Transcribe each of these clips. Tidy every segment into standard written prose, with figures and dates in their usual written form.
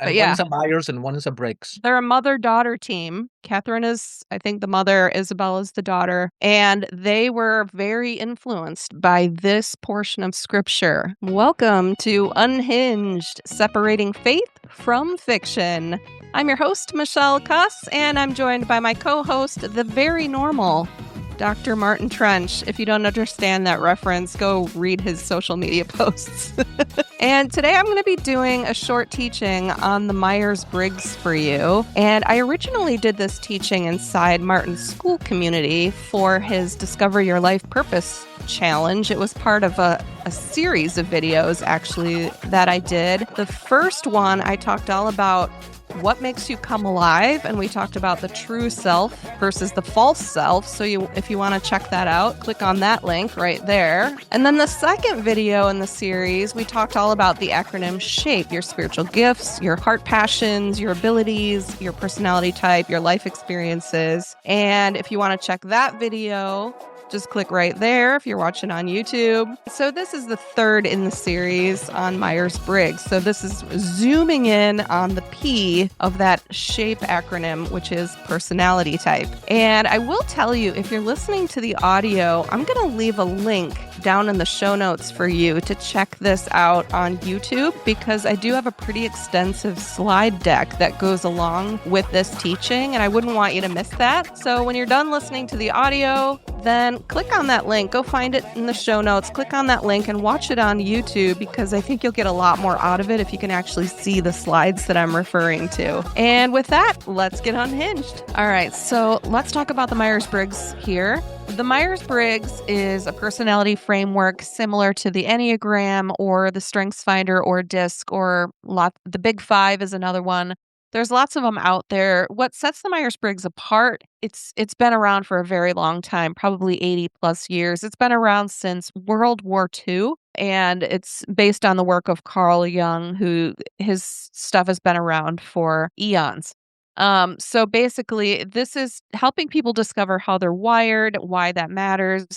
But And yeah, one's a Myers and one's a Briggs. they're a mother-daughter team. Catherine is, I think, the mother, Isabel is the daughter, and they were very influenced by this portion of scripture. Welcome to Unhinged, separating faith from fiction. I'm your host, Michele Kus, and I'm joined by my co-host, the very normal Dr. Martin Trench. If you don't understand that reference, go read his social media posts. And today I'm going to be doing a short teaching on the Myers-Briggs for you. And I originally did this teaching inside Martin's school community for his Discover Your Life Purpose challenge. It was part of a series of videos, actually, that I did. The first one, I talked all about what makes you come alive, and we talked about the true self versus the false self. So if you want to check that out, click on that link right there. And then the second video in the series, we talked all about the acronym SHAPE, your spiritual gifts, your heart passions, your abilities, your personality type, your life experiences. And if you want to check that video, just click right there if you're watching on YouTube. So this is the third in the series on Myers-Briggs. So this is zooming in on the P of that SHAPE acronym, which is personality type. And I will tell you, if you're listening to the audio, I'm going to leave a link down in the show notes for you to check this out on YouTube, because I do have a pretty extensive slide deck that goes along with this teaching, and I wouldn't want you to miss that. So when you're done listening to the audio, then click on that link. Go find it in the show notes. Click on that link and watch it on YouTube, because I think you'll get a lot more out of it if you can actually see the slides that I'm referring to. And with that, let's get unhinged. All right, so let's talk about the Myers-Briggs here. The Myers-Briggs is a personality framework similar to the Enneagram or the StrengthsFinder or DISC, or the Big Five is another one. There's lots of them out there. What sets the Myers-Briggs apart, it's been around for a very long time, probably 80 plus years. It's been around since World War II, and it's based on the work of Carl Jung, who his stuff has been around for eons. So basically, this is helping people discover how they're wired, why that matters.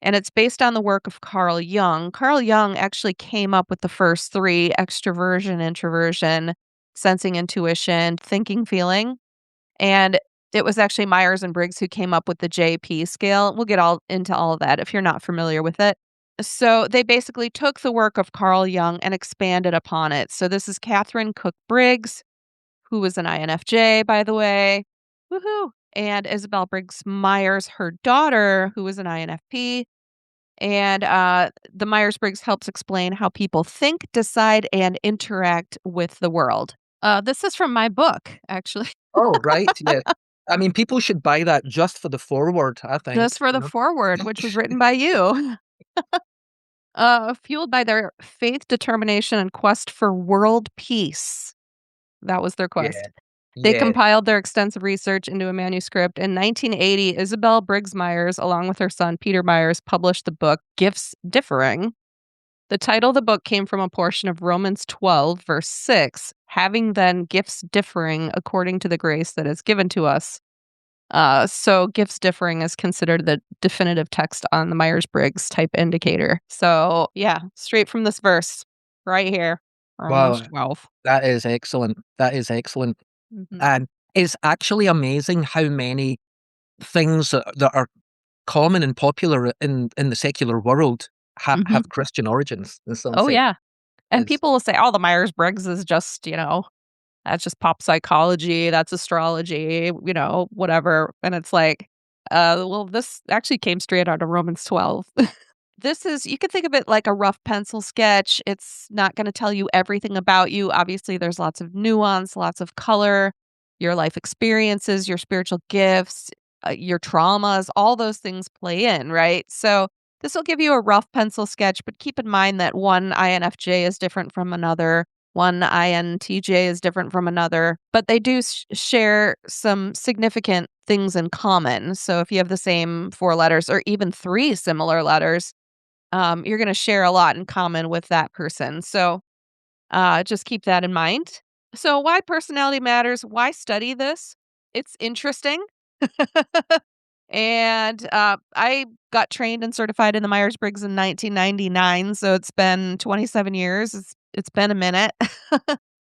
And it's based on the work of Carl Jung. Carl Jung actually came up with the first three: extroversion, introversion, sensing, intuition, thinking, feeling. And it was actually Myers and Briggs who came up with the JP scale. We'll get all into all of that if you're not familiar with it. So they basically took the work of Carl Jung and expanded upon it. So this is Catherine Cook Briggs, who was an INFJ, by the way. Woohoo! And Isabel Briggs Myers, her daughter, who was an INFP. And the Myers-Briggs helps explain how people think, decide, and interact with the world. This is from my book, actually. Oh, right. Yeah. I mean, people should buy that just for the forward, I Just think. for the foreword, which was written by you. Fueled by their faith, determination, and quest for world peace. That was their Yeah. quest. They Yeah. compiled their extensive research into a manuscript. In 1980, Isabel Briggs Myers, along with her son Peter Myers, published the book Gifts Differing. The title of the book came from a portion of Romans 12, verse 6, having then gifts differing according to the grace that is given to us. So gifts differing is considered the definitive text on the Myers-Briggs type indicator. So yeah, straight from this verse right here, Romans Wow. 12. That is excellent. That is excellent. Mhm. And it's actually amazing how many things that are common and popular in the secular world Mhm. have Christian origins in some Oh, sense. yeah. And Is people will say, oh, the Myers-Briggs is just, that's just pop psychology, that's astrology, whatever. And it's like, well, this actually came straight out of Romans 12. This is, you can think of it like a rough pencil sketch. It's not going to tell you everything about you. Obviously, there's lots of nuance, lots of color, your life experiences, your spiritual gifts, your traumas, all those things play in, right? So this will give you a rough pencil sketch, but keep in mind that one INFJ is different from another. One INTJ is different from another, but they do share some significant things in common. So if you have the same four letters or even three similar letters, you're going to share a lot in common with that person. So just keep that in mind. So why personality matters? Why study this? It's interesting. And I got trained and certified in the Myers-Briggs in 1999. So it's been 27 years. It's been a minute.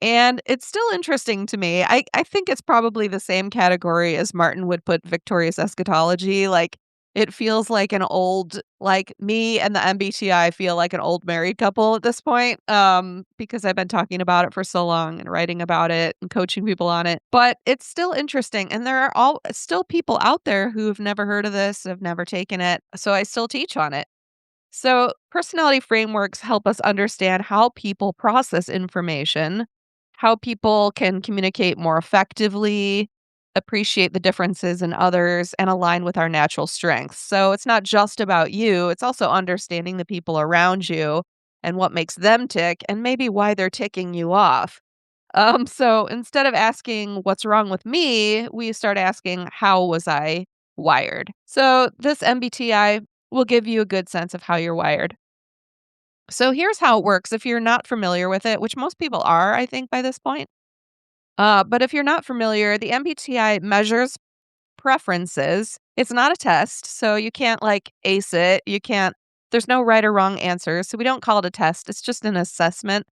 And it's still interesting to me. I think it's probably the same category as Martin would put victorious eschatology. Like, it feels like an old, like me and the MBTI feel like an old married couple at this point, because I've been talking about it for so long and writing about it and coaching people on it. But it's still interesting. And there are still people out there who've never heard of this, have never taken it. So I still teach on it. So, personality frameworks help us understand how people process information, how people can communicate more effectively, appreciate the differences in others, and align with our natural strengths. So, it's not just about you, it's also understanding the people around you and what makes them tick and maybe why they're ticking you off. So instead of asking what's wrong with me, we start asking how was I wired? So this MBTI will give you a good sense of how you're wired. So here's how it works if you're not familiar with it, which most people are, I think, by this point. But if you're not familiar, the MBTI measures preferences. It's not a test, so you can't like ace it. You can't, there's no right or wrong answer. So we don't call it a test. It's just an assessment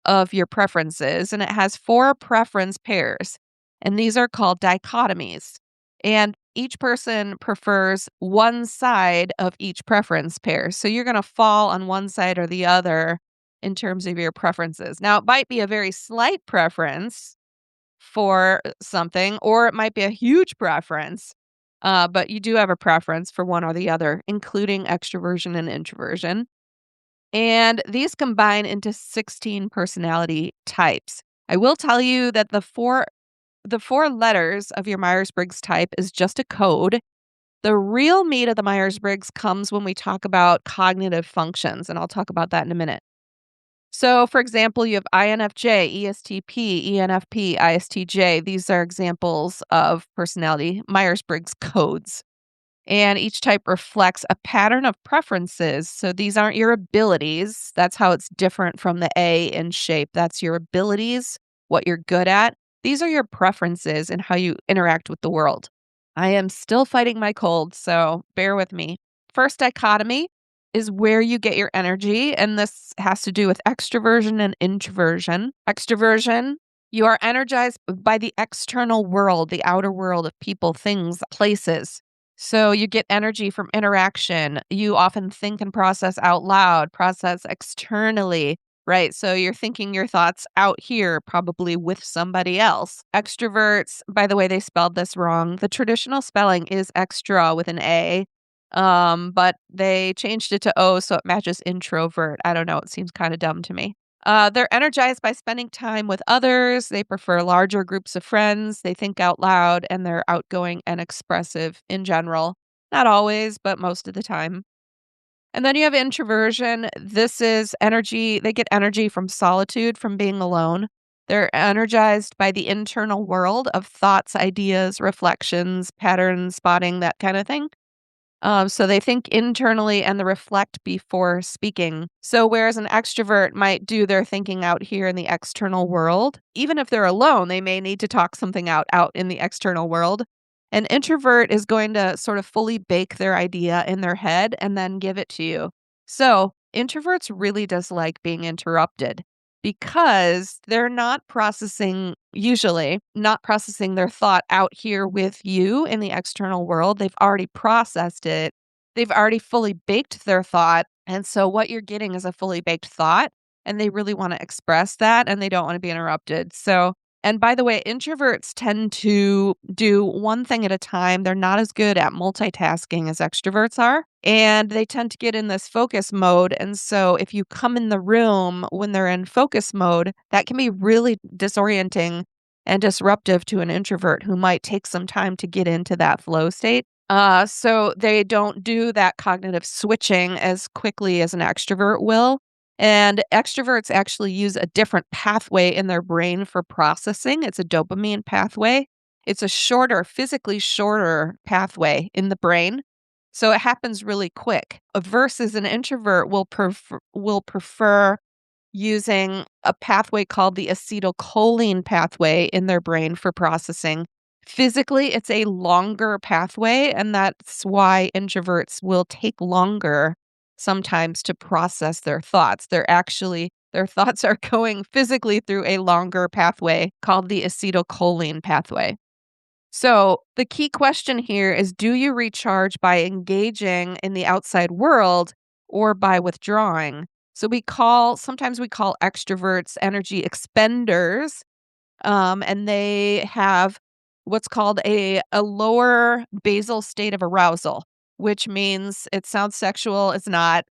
of your preferences. And it has 4 preference pairs. And these are called dichotomies. And each person prefers one side of each preference pair. So you're going to fall on one side or the other in terms of your preferences. Now, it might be a very slight preference for something, or it might be a huge preference. But you do have a preference for one or the other, including extroversion and introversion. And these combine into 16 personality types. I will tell you that the four letters of your Myers-Briggs type is just a code. The real meat of the Myers-Briggs comes when we talk about cognitive functions, and I'll talk about that in a minute. So, for example, you have INFJ, ESTP, ENFP, ISTJ. These are examples of personality Myers-Briggs codes. And each type reflects a pattern of preferences. So these aren't your abilities. That's how it's different from the A in shape. That's your abilities, what you're good at. These are your preferences and how you interact with the world. I am still fighting my cold, so bear with me. First dichotomy is where you get your energy, and this has to do with extroversion and introversion. Extroversion, you are energized by the external world, the outer world of people, things, places. So you get energy from interaction. You often think and process out loud, process externally, right? So you're thinking your thoughts out here, probably with somebody else. Extroverts, by the way, they spelled this wrong. The traditional spelling is extra with an A, but they changed it to O so it matches introvert. I don't know. It seems kind of dumb to me. They're energized by spending time with others. They prefer larger groups of friends. They think out loud and they're outgoing and expressive in general. Not always, but most of the time. And then you have introversion. This is energy. They get energy from solitude, from being alone. They're energized by the internal world of thoughts, ideas, reflections, patterns, spotting, that kind of thing. So they think internally and they reflect before speaking. So whereas an extrovert might do their thinking out here in the external world, even if they're alone, they may need to talk something out in the external world. An introvert is going to sort of fully bake their idea in their head and then give it to you. So introverts really dislike being interrupted because they're not processing, usually not processing their thought out here with you in the external world. They've already processed it. They've already fully baked their thought. And so what you're getting is a fully baked thought, and they really want to express that and they don't want to be interrupted. So, and by the way, introverts tend to do one thing at a time. They're not as good at multitasking as extroverts are, and they tend to get in this focus mode. And so if you come in the room when they're in focus mode, that can be really disorienting and disruptive to an introvert who might take some time to get into that flow state. So they don't do that cognitive switching as quickly as an extrovert will. And extroverts actually use a different pathway in their brain for processing. It's a dopamine pathway. It's a shorter, physically shorter pathway in the brain. So it happens really quick. Versus an introvert will prefer using a pathway called the acetylcholine pathway in their brain for processing. Physically, it's a longer pathway, and that's why introverts will take longer sometimes to process their thoughts. Their Their thoughts are going physically through a longer pathway called the acetylcholine pathway. So the key question here is, do you recharge by engaging in the outside world or by withdrawing? So sometimes we call extroverts energy expenders, and they have what's called a lower basal state of arousal, which means it sounds sexual. It's not.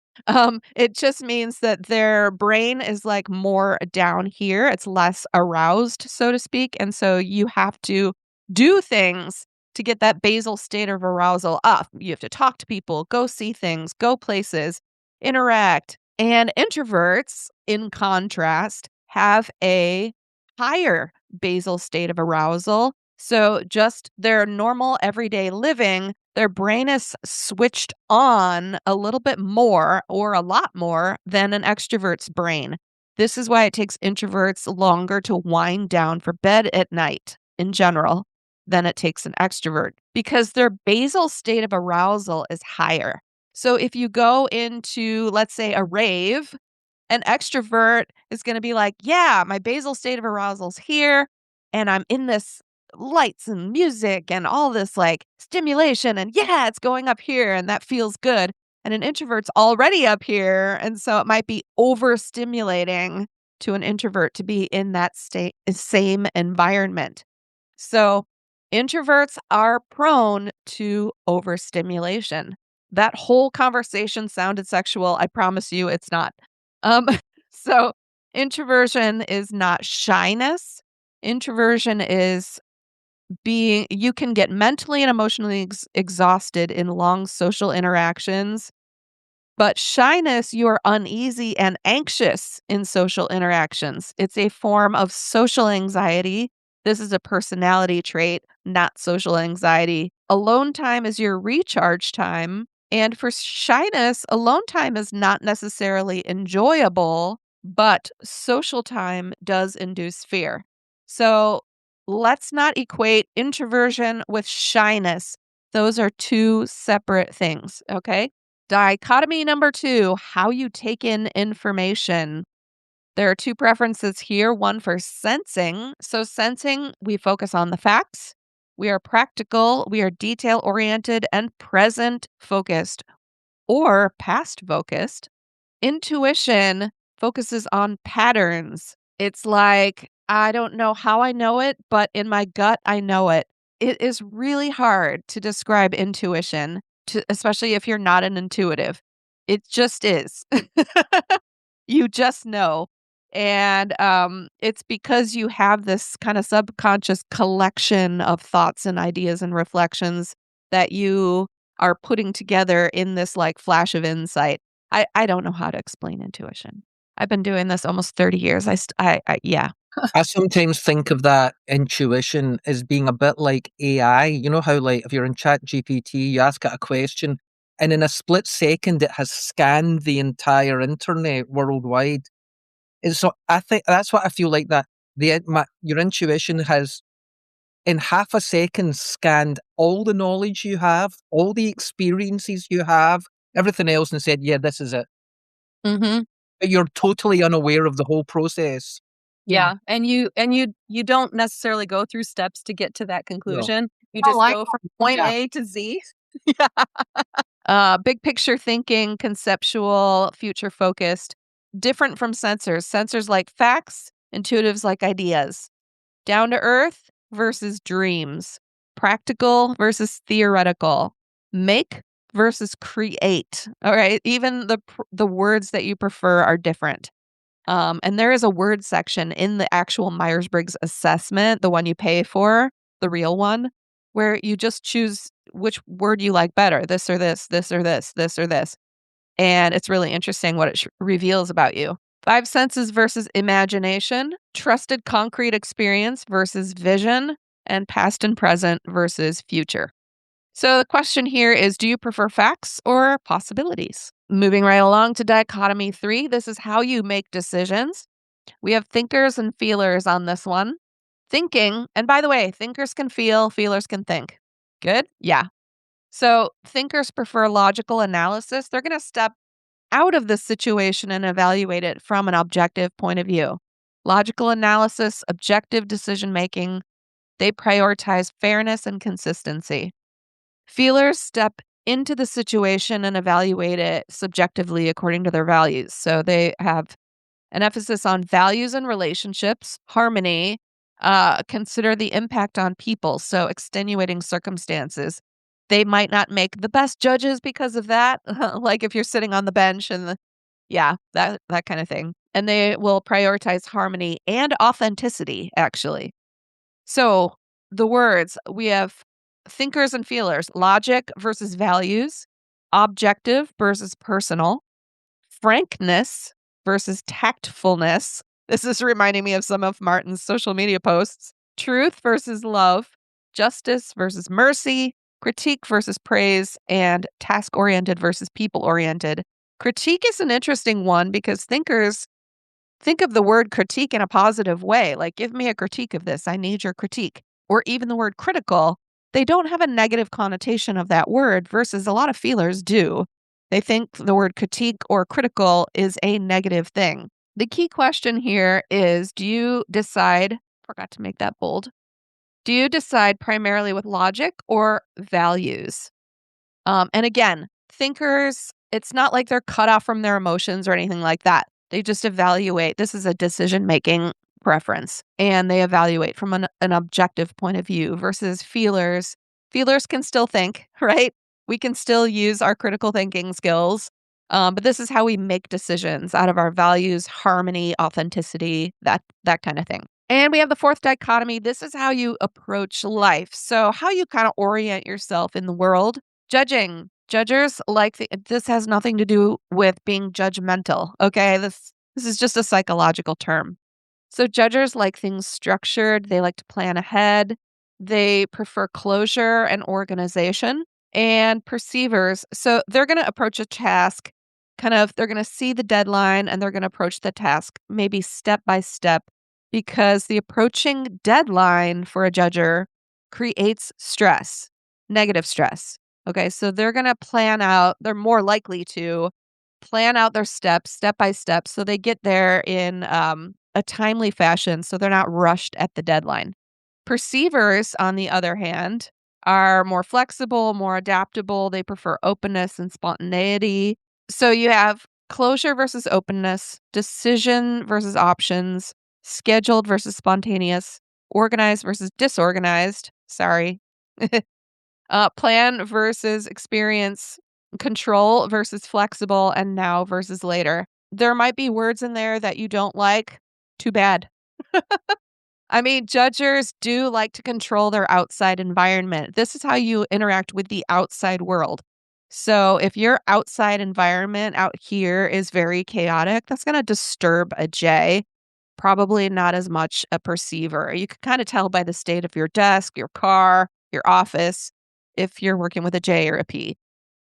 It just means that their brain is like more down here. It's less aroused, so to speak. And so you have to do things to get that basal state of arousal up. You have to talk to people, go see things, go places, interact. And introverts, in contrast, have a higher basal state of arousal. So just their normal everyday living, their brain is switched on a little bit more or a lot more than an extrovert's brain. This is why it takes introverts longer to wind down for bed at night in general than it takes an extrovert, because their basal state of arousal is higher. So if you go into, let's say, a rave, an extrovert is going to be like, yeah, my basal state of arousal's here, and I'm in this lights and music and all this like stimulation, and yeah, it's going up here and that feels good. And an introvert's already up here, and so it might be overstimulating to an introvert to be in that same environment. So introverts are prone to overstimulation. That whole conversation sounded sexual. I promise you it's not. Um, so introversion is not shyness. Introversion is you can get mentally and emotionally exhausted in long social interactions, but shyness, you are uneasy and anxious in social interactions. It's a form of social anxiety. This is a personality trait, not social anxiety. Alone time is your recharge time. And for shyness, alone time is not necessarily enjoyable, but social time does induce fear. So let's not equate introversion with shyness. Those are two separate things, okay? Dichotomy number 2, how you take in information. There are two preferences here, one for sensing. So sensing, we focus on the facts. We are practical, we are detail-oriented and present-focused or past-focused. Intuition focuses on patterns. It's like, I don't know how I know it, but in my gut, I know it. It is really hard to describe intuition, especially if you're not an intuitive. It just is. You just know. And it's because you have this kind of subconscious collection of thoughts and ideas and reflections that you are putting together in this like flash of insight. I don't know how to explain intuition. I've been doing this almost 30 years. Yeah. I sometimes think of that intuition as being a bit like AI. You know how, like, if you're in Chat GPT, you ask it a question, and in a split second, it has scanned the entire internet worldwide. And so I think that's what I feel like, that your intuition has, in half a second, scanned all the knowledge you have, all the experiences you have, everything else, and said, "Yeah, this is it." Mhm. But you're totally unaware of the whole process. Yeah, and you don't necessarily go through steps to get to that No. conclusion. You Oh, just I go from point yeah. A to Z. Yeah. Big picture thinking, conceptual, future focused, different from sensors. Sensors like facts, intuitives like ideas. Down to earth versus dreams. Practical versus theoretical. Make versus create. All right, even the words that you prefer are different. And there is a word section in the actual Myers-Briggs assessment, the one you pay for, the real one, where you just choose which word you like better, this or this, this or this, this or this. And it's really interesting what it reveals about you. Five senses versus imagination, trusted concrete experience versus vision, and past and present versus future. So the question here is, do you prefer facts or possibilities? Moving right along to dichotomy 3, this is how you make decisions. We have thinkers and feelers on this one. Thinking, and by the way, thinkers can feel, feelers can think. Good? Yeah. So thinkers prefer logical analysis. They're going to step out of the situation and evaluate it from an objective point of view. Logical analysis, objective decision making, they prioritize fairness and consistency. Feelers step into the situation and evaluate it subjectively according to their values. So they have an emphasis on values and relationships, harmony, consider the impact on people, so extenuating circumstances. They might not make the best judges because of that, like if you're sitting on the bench and that kind of thing. And they will prioritize harmony and authenticity, actually. So the words, we have thinkers and feelers, logic versus values, objective versus personal, frankness versus tactfulness. This is reminding me of some of Martin's social media posts. Truth versus love, justice versus mercy, critique versus praise, and task oriented versus people oriented. Critique is an interesting one because thinkers think of the word critique in a positive way, like, give me a critique of this. I need your critique. Or even the word critical, they don't have a negative connotation of that word versus a lot of feelers do. They think the word critique or critical is a negative thing. The key question here is, do you decide, forgot to make that bold, do you decide primarily with logic or values? And again, thinkers, it's not like they're cut off from their emotions or anything like that. They just evaluate. This is a decision-making preference, and they evaluate from an objective point of view versus feelers. Feelers can still think, right? We can still use our critical thinking skills, but this is how we make decisions out of our values, harmony, authenticity, that kind of thing. And we have the fourth dichotomy. This is how you approach life. So how you kind of orient yourself in the world. Judging. Judgers like this has nothing to do with being judgmental, okay? This is just a psychological term. So judgers like things structured, they like to plan ahead, they prefer closure and organization, and perceivers, so they're going to approach a task they're going to see the deadline and they're going to approach the task maybe step by step because the approaching deadline for a judger creates stress, negative stress. Okay, so they're going to they're more likely to plan out their steps step by step so they get there in a timely fashion so they're not rushed at the deadline. Perceivers, on the other hand, are more flexible, more adaptable. They prefer openness and spontaneity. So you have closure versus openness, decision versus options, scheduled versus spontaneous, organized versus disorganized. Sorry. Plan versus experience, control versus flexible, and now versus later. There might be words in there that you don't like. Too bad. I mean, judgers do like to control their outside environment. This is how you interact with the outside world. So if your outside environment out here is very chaotic, that's going to disturb a J. Probably not as much a perceiver. You can kind of tell by the state of your desk, your car, your office, if you're working with a J or a P.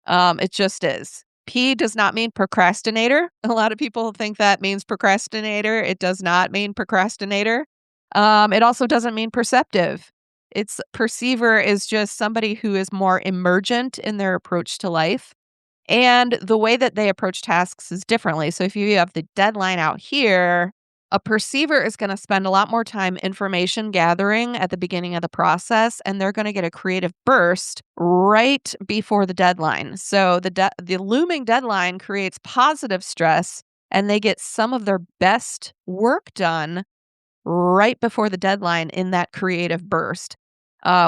It just is. P does not mean procrastinator. A lot of people think that means procrastinator. It does not mean procrastinator. It also doesn't mean perceptive. It's perceiver is just somebody who is more emergent in their approach to life. And the way that they approach tasks is differently. So if you have the deadline out here, a perceiver is going to spend a lot more time information gathering at the beginning of the process, and they're going to get a creative burst right before the deadline. So the looming deadline creates positive stress, and they get some of their best work done right before the deadline in that creative burst,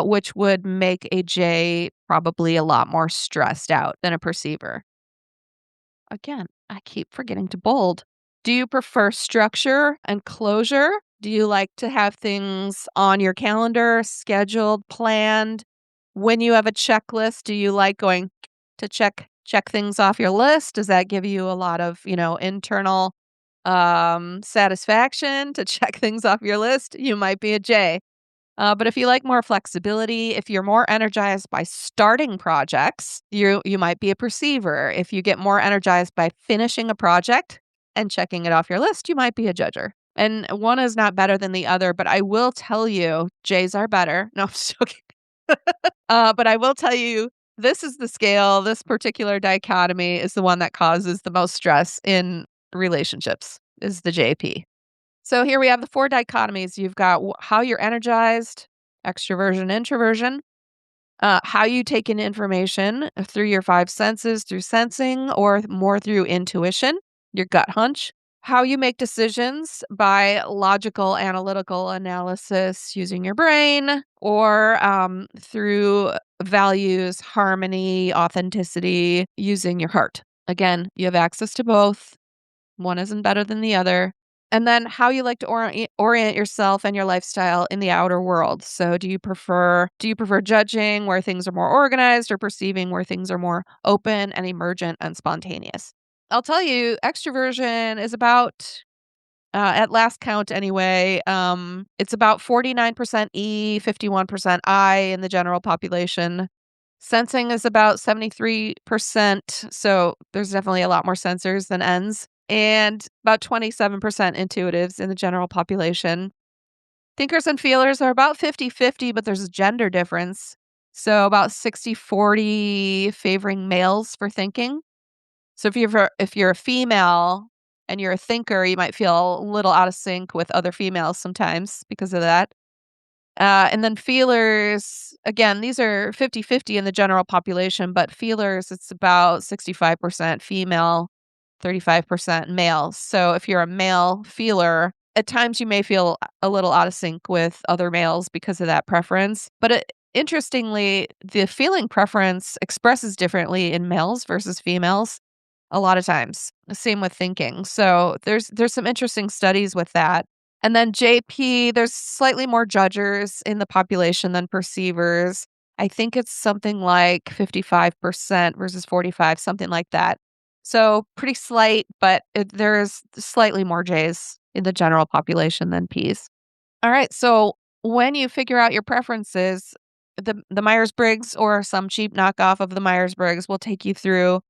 which would make a J probably a lot more stressed out than a perceiver. Again, I keep forgetting to bold. Do you prefer structure and closure? Do you like to have things on your calendar, scheduled, planned? When you have a checklist, do you like going to check things off your list? Does that give you a lot of, internal satisfaction to check things off your list? You might be a J. But if you like more flexibility, if you're more energized by starting projects, you might be a perceiver. If you get more energized by finishing a project and checking it off your list, you might be a judger. And one is not better than the other, but I will tell you, J's are better. No, I'm just joking. But I will tell you, This is the scale. This particular dichotomy is the one that causes the most stress in relationships, is the JP. So here we have the 4 dichotomies. You've got how you're energized, extroversion, introversion, how you take in information through your 5 senses, through sensing, or more through intuition, your gut hunch, how you make decisions by logical, analytical analysis using your brain, or through values, harmony, authenticity, using your heart. Again, you have access to both. One isn't better than the other. And then how you like to orient yourself and your lifestyle in the outer world. So do you prefer judging where things are more organized, or perceiving where things are more open and emergent and spontaneous? I'll tell you, extroversion is about, at last count anyway, it's about 49% E, 51% I in the general population. Sensing is about 73%, so there's definitely a lot more sensors than Ns, and about 27% intuitives in the general population. Thinkers and feelers are about 50-50, but there's a gender difference. So about 60-40 favoring males for thinking. So if you're a female and you're a thinker, you might feel a little out of sync with other females sometimes because of that. And then feelers, again, these are 50-50 in the general population, but feelers, it's about 65% female, 35% male. So if you're a male feeler, at times you may feel a little out of sync with other males because of that preference. But interestingly, the feeling preference expresses differently in males versus females a lot of times. Same with thinking. So there's some interesting studies with that. And then JP, there's slightly more judgers in the population than perceivers. I think it's something like 55% versus 45, something like that. So pretty slight, but there's slightly more Js in the general population than Ps. All right, so when you figure out your preferences, the Myers-Briggs or some cheap knockoff of the Myers-Briggs will take you through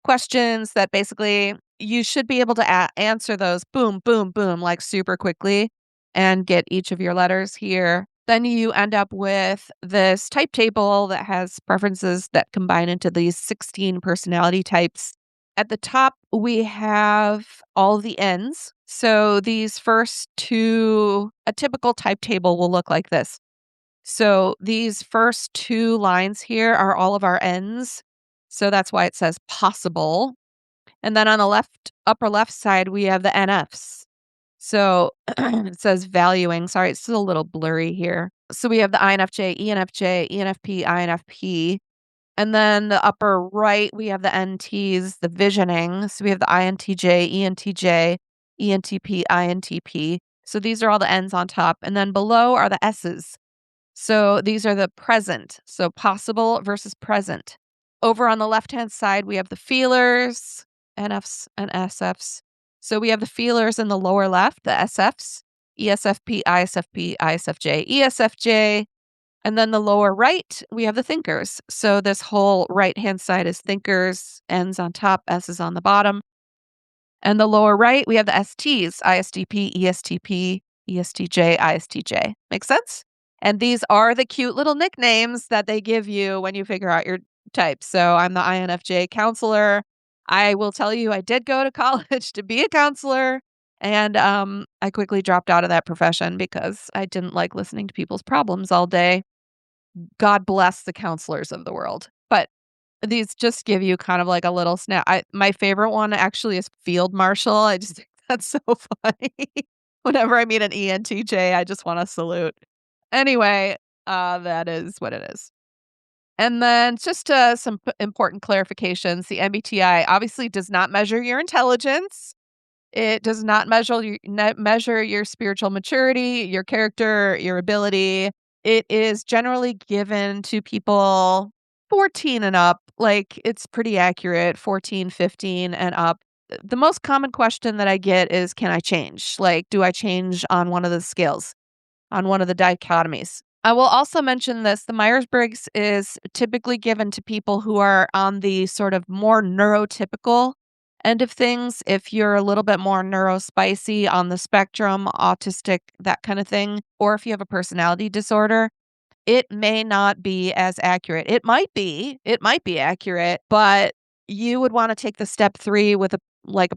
questions that basically you should be able to answer those boom, boom, boom, like super quickly and get each of your letters here. Then you end up with this type table that has preferences that combine into these 16 personality types. At the top, we have all the N's. So these first 2, a typical type table will look like this. So these first 2 lines here are all of our N's. So that's why it says possible. And then on the upper left side, we have the NFs. So it says valuing. Sorry, it's still a little blurry here. So we have the INFJ, ENFJ, ENFP, INFP. And then the upper right, we have the NTs, the visioning. So we have the INTJ, ENTJ, ENTP, INTP. So these are all the N's on top. And then below are the S's. So these are the present. So possible versus present. Over on the left-hand side, we have the feelers, NFs and SFs. So we have the feelers in the lower left, the SFs, ESFP, ISFP, ISFJ, ESFJ. And then the lower right, we have the thinkers. So this whole right-hand side is thinkers, N's on top, S's on the bottom. And the lower right, we have the STs, ISTP, ESTP, ESTJ, ISTJ. Make sense? And these are the cute little nicknames that they give you when you figure out your type. So I'm the INFJ counselor. I will tell you, I did go to college to be a counselor. And I quickly dropped out of that profession because I didn't like listening to people's problems all day. God bless the counselors of the world. But these just give you kind of like a little snap. My favorite one actually is field marshal. I just think that's so funny. Whenever I meet an ENTJ, I just want to salute. Anyway, that is what it is. And then just some important clarifications. The MBTI obviously does not measure your intelligence. It does not measure your spiritual maturity, your character, your ability. It is generally given to people 14 and up. Like, it's pretty accurate, 14, 15 and up. The most common question that I get is, can I change? Like, do I change on one of the scales, on one of the dichotomies? I will also mention this. The Myers-Briggs is typically given to people who are on the sort of more neurotypical end of things. If you're a little bit more neurospicy on the spectrum, autistic, that kind of thing, or if you have a personality disorder. it may not be as accurate. It might be accurate, but you would want to take the step 3 with a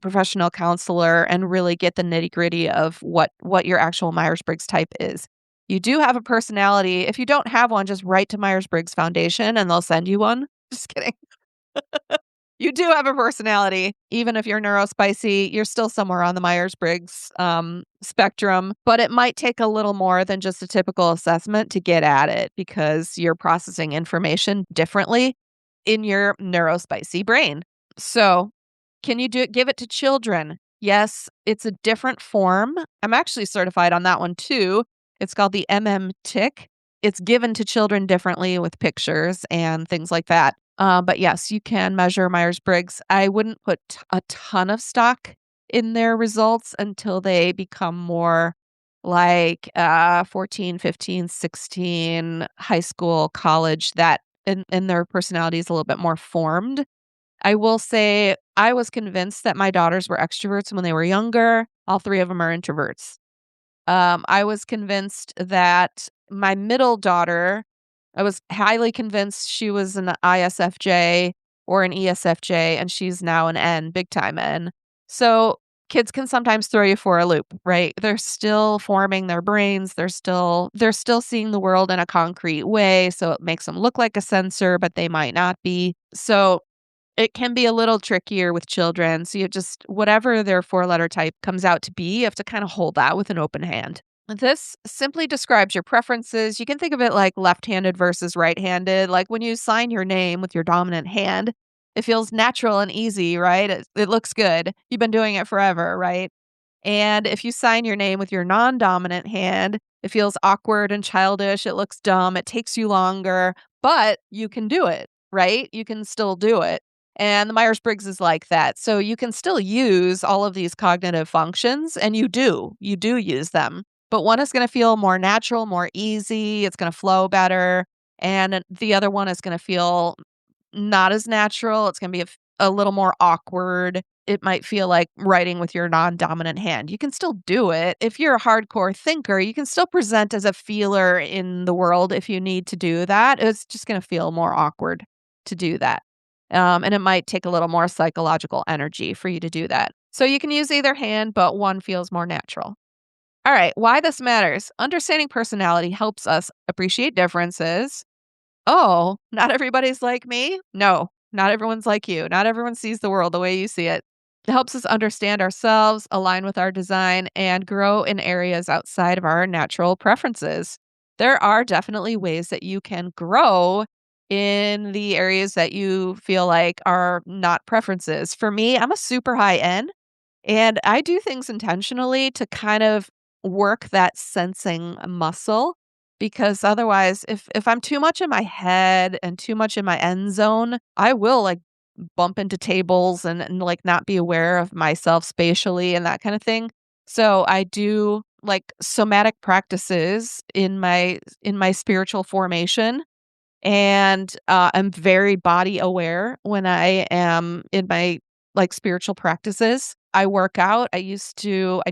professional counselor and really get the nitty-gritty of what your actual Myers-Briggs type is. You do have a personality. If you don't have one, just write to Myers-Briggs Foundation and they'll send you one. Just kidding. You do have a personality. Even if you're neurospicy, you're still somewhere on the Myers-Briggs spectrum, but it might take a little more than just a typical assessment to get at it because you're processing information differently in your neurospicy brain. So, can you give it to children? Yes, it's a different form. I'm actually certified on that one too. It's called the TIC. It's given to children differently with pictures and things like that. But yes, you can measure Myers-Briggs. I wouldn't put a ton of stock in their results until they become more like 14, 15, 16, high school, college, that and their personality is a little bit more formed. I will say I was convinced that my daughters were extroverts when they were younger. All 3 of them are introverts. I was convinced that my middle daughter, I was highly convinced she was an ISFJ or an ESFJ, and she's now an N, big time N. So kids can sometimes throw you for a loop, right? They're still forming their brains. They're still seeing the world in a concrete way. So it makes them look like a sensor, but they might not be. So it can be a little trickier with children, so you just whatever their 4-letter type comes out to be, you have to kinda hold that with an open hand. This simply describes your preferences. You can think of it like left-handed versus right-handed. Like, when you sign your name with your dominant hand, it feels natural and easy, right? It looks good. You've been doing it forever, right? And if you sign your name with your non-dominant hand, it feels awkward and childish, it looks dumb, it takes you longer, but you can do it, right? You can still do it. And the Myers-Briggs is like that. So you can still use all of these cognitive functions, and you do use them. But one is gonna feel more natural, more easy, it's gonna flow better, and the other one is gonna feel not as natural. It's gonna be a little more awkward. It might feel like writing with your non-dominant hand. You can still do it. If you're a hardcore thinker, you can still present as a feeler in the world if you need to do that. It's just gonna feel more awkward to do that. And it might take a little more psychological energy for you to do that. So you can use either hand, but one feels more natural. All right, why this matters. Understanding personality helps us appreciate differences. Oh, not everybody's like me? No, not everyone's like you. Not everyone sees the world the way you see it. It helps us understand ourselves, align with our design, and grow in areas outside of our natural preferences. There are definitely ways that you can grow in the areas that you feel like are not preferences. For me, I'm a super high N. And I do things intentionally to kind of work that sensing muscle because otherwise if I'm too much in my head and too much in my end zone, I will like bump into tables and like not be aware of myself spatially and that kind of thing. So I do like somatic practices in my spiritual formation and, I'm very body aware when I am in my, like, spiritual practices. I work out. I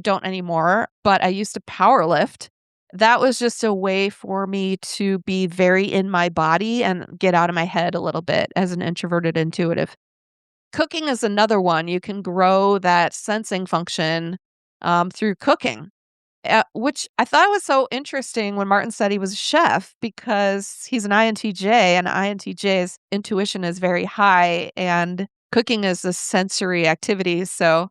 don't anymore, but I used to power lift. That was just a way for me to be very in my body and get out of my head a little bit as an introverted intuitive. Cooking is another one. You can grow that sensing function, through cooking. Which I thought was so interesting when Martin said he was a chef because he's an INTJ, and INTJ's intuition is very high, and cooking is a sensory activity. So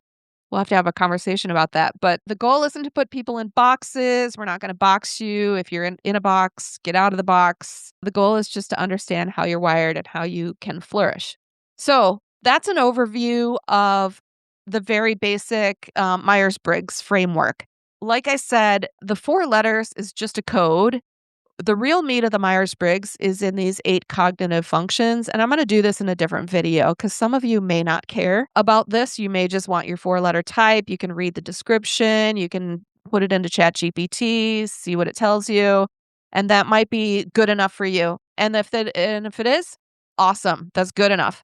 we'll have to have a conversation about that. But the goal isn't to put people in boxes. We're not going to box you. If you're in a box, get out of the box. The goal is just to understand how you're wired and how you can flourish. So that's an overview of the very basic Myers-Briggs framework. Like I said, the 4 letters is just a code. The real meat of the Myers-Briggs is in these 8 cognitive functions, and I'm gonna do this in a different video because some of you may not care about this. You may just want your 4-letter type. You can read the description. You can put it into ChatGPT, see what it tells you, and that might be good enough for you. And if it is, awesome. That's good enough.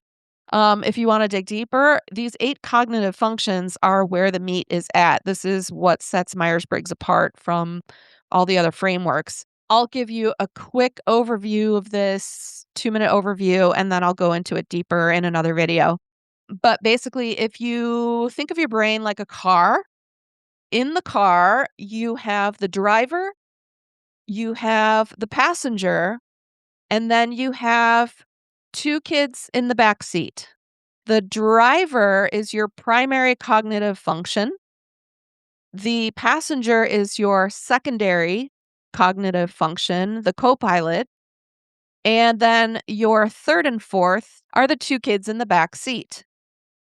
If you want to dig deeper, these 8 cognitive functions are where the meat is at. This is what sets Myers-Briggs apart from all the other frameworks. I'll give you a quick overview of this, 2-minute overview, and then I'll go into it deeper in another video. But basically, if you think of your brain like a car, in the car, you have the driver, you have the passenger, and then you have 2 kids in the back seat. The driver is your primary cognitive function. The passenger is your secondary cognitive function, the co-pilot. And then your third and fourth are the 2 kids in the back seat.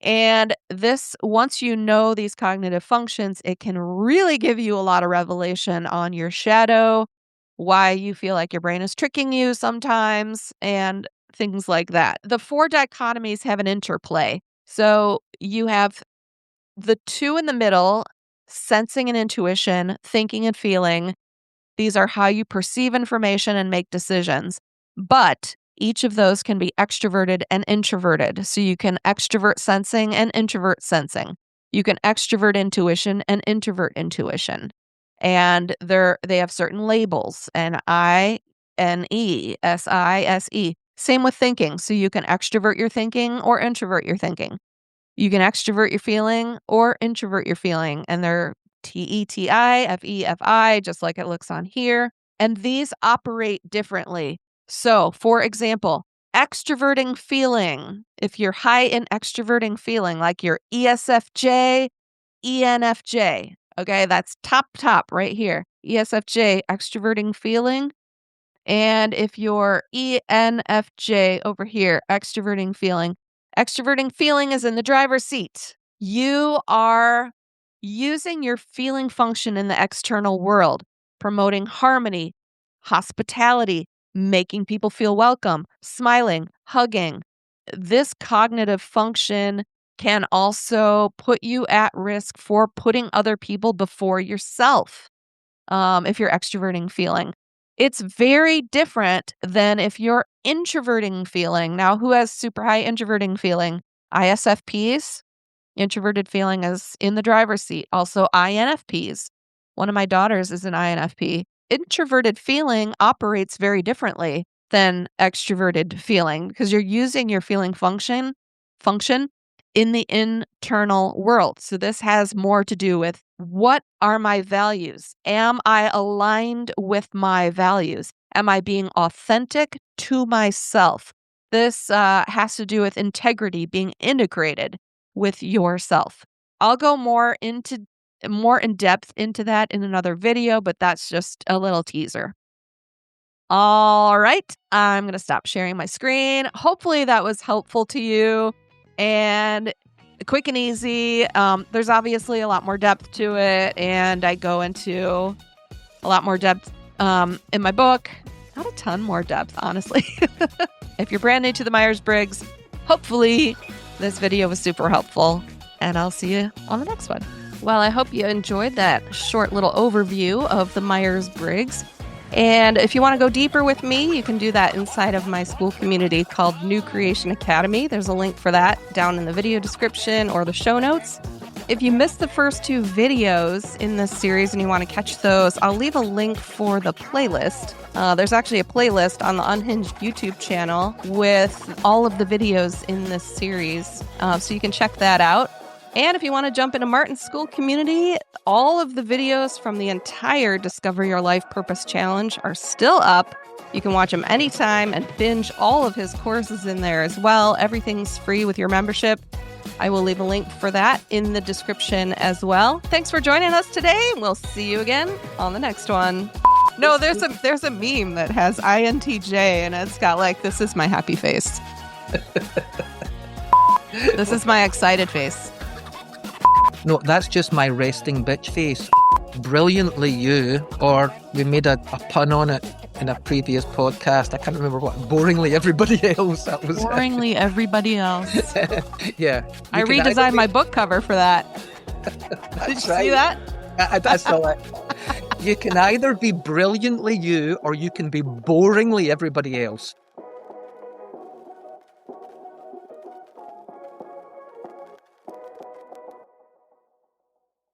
And this, once you know these cognitive functions, it can really give you a lot of revelation on your shadow, why you feel like your brain is tricking you sometimes, and things like that. The 4 dichotomies have an interplay. So you have the 2 in the middle, sensing and intuition, thinking and feeling. These are how you perceive information and make decisions. But each of those can be extroverted and introverted. So you can extrovert sensing and introvert sensing. You can extrovert intuition and introvert intuition. And they have certain labels, N-I, N-E, S-I-S-E. Same with thinking. So you can extrovert your thinking or introvert your thinking. You can extrovert your feeling or introvert your feeling. And they're T-E-T-I, F-E-F-I, just like it looks on here. And these operate differently. So, for example, extroverting feeling. If you're high in extroverting feeling, like your ESFJ, ENFJ, okay, that's top right here. ESFJ, extroverting feeling. And if you're ENFJ over here, extroverting feeling is in the driver's seat. You are using your feeling function in the external world, promoting harmony, hospitality, making people feel welcome, smiling, hugging. This cognitive function can also put you at risk for putting other people before yourself, if you're extroverting feeling. It's very different than if you're introverting feeling. Now, who has super high introverting feeling? ISFPs. Introverted feeling is in the driver's seat. Also, INFPs. One of my daughters is an INFP. Introverted feeling operates very differently than extroverted feeling because you're using your feeling function in the internal world. So this has more to do with, what are my values? Am I aligned with my values? Am I being authentic to myself? This has to do with integrity, being integrated with yourself. I'll go more in depth into that in another video, but that's just a little teaser. All right, I'm going to stop sharing my screen. Hopefully that was helpful to you and quick and easy. There's obviously a lot more depth to it, and I go into a lot more depth in my book. Not a ton more depth, honestly. If you're brand new to the Myers-Briggs, hopefully this video was super helpful, and I'll see you on the next one. Well, I hope you enjoyed that short little overview of the Myers-Briggs. And if you want to go deeper with me, you can do that inside of my school community called New Creation Academy. There's a link for that down in the video description or the show notes. If you missed the first 2 videos in this series and you want to catch those, I'll leave a link for the playlist. There's actually a playlist on the Unhinged YouTube channel with all of the videos in this series, so you can check that out. And if you want to jump into Martin's school community, all of the videos from the entire Discover Your Life Purpose Challenge are still up. You can watch them anytime and binge all of his courses in there as well. Everything's free with your membership. I will leave a link for that in the description as well. Thanks for joining us today. We'll see you again on the next one. No, there's a meme that has INTJ and it's got like, this is my happy face. This is my excited face. No, that's just my resting bitch face. Brilliantly you, or we made a pun on it in a previous podcast. I can't remember what. Boringly everybody else. That was boringly everybody else. Yeah. I redesigned my book cover for that. Did you see that? I saw it. You can either be brilliantly you or you can be boringly everybody else.